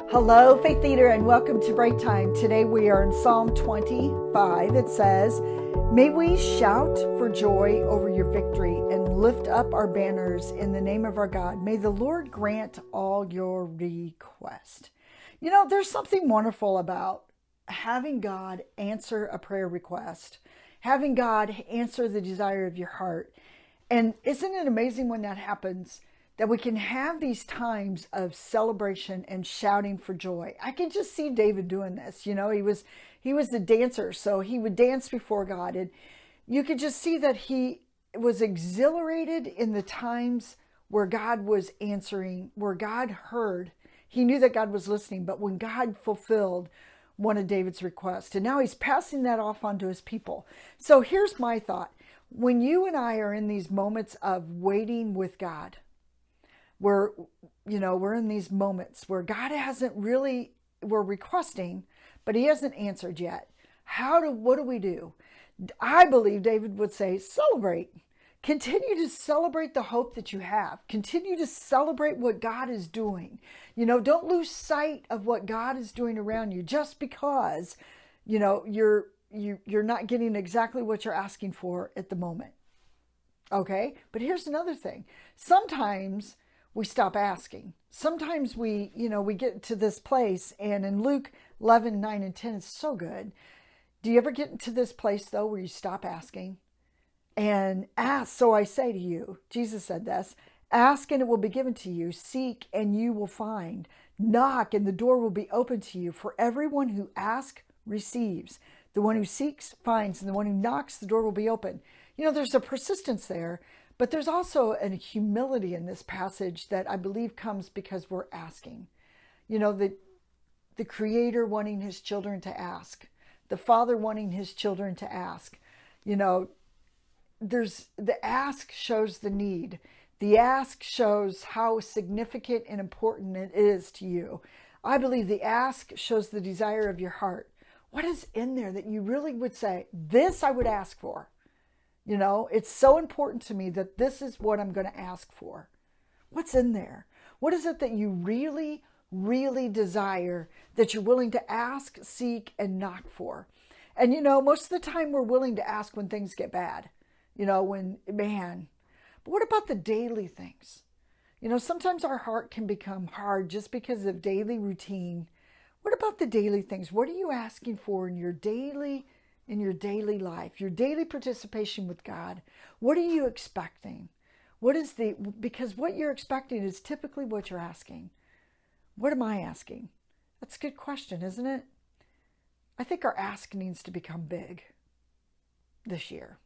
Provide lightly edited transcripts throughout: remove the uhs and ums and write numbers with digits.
Hello, Faith Leader, and welcome to Breaktime. Today we are in Psalm 25. It says, "May we shout for joy over your victory and lift up our banners in the name of our God. May the Lord grant all your requests." You know, there's something wonderful about having God answer a prayer request, having God answer the desire of your heart. And isn't it amazing when that happens? That we can have these times of celebration and shouting for joy. I can just see David doing this. You know, he was the dancer, so he would dance before God. And you could just see that he was exhilarated in the times where God was answering, where God heard. He knew that God was listening, but when God fulfilled one of David's requests, and now he's passing that off onto his people. So here's my thought. When you and I are in these moments of waiting with God, we're in these moments where God hasn't really, we're requesting, but he hasn't answered yet. What do we do? I believe David would say, celebrate. Continue to celebrate the hope that you have. Continue to celebrate what God is doing. You know, don't lose sight of what God is doing around you just because, you're not getting exactly what you're asking for at the moment. Okay? But here's another thing. Sometimes we stop asking. Sometimes we get to this place, and in Luke 11, 9, and 10, it's so good. Do you ever get into this place, though, where you stop asking? And ask, so I say to you, Jesus said this, ask and it will be given to you. Seek and you will find. Knock and the door will be open to you. For everyone who asks receives. The one who seeks finds, and the one who knocks, the door will be open. You know, there's a persistence there. But there's also a humility in this passage that I believe comes because we're asking. You know, the Creator wanting his children to ask. The Father wanting his children to ask. You know, the ask shows the need. The ask shows how significant and important it is to you. I believe the ask shows the desire of your heart. What is in there that you really would say, this I would ask for? You know, it's so important to me that this is what I'm going to ask for. What's in there? What is it that you really, really desire that you're willing to ask, seek, and knock for? And, most of the time we're willing to ask when things get bad. But what about the daily things? Sometimes our heart can become hard just because of daily routine. What about the daily things? What are you asking for in your daily life, your daily participation with God? What are you expecting? Because what you're expecting is typically what you're asking. What am I asking? That's a good question, isn't it? I think our ask needs to become big this year.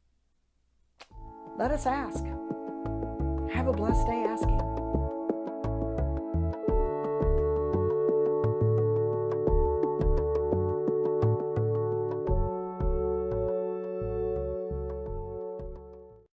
Let us ask. Have a blessed day asking.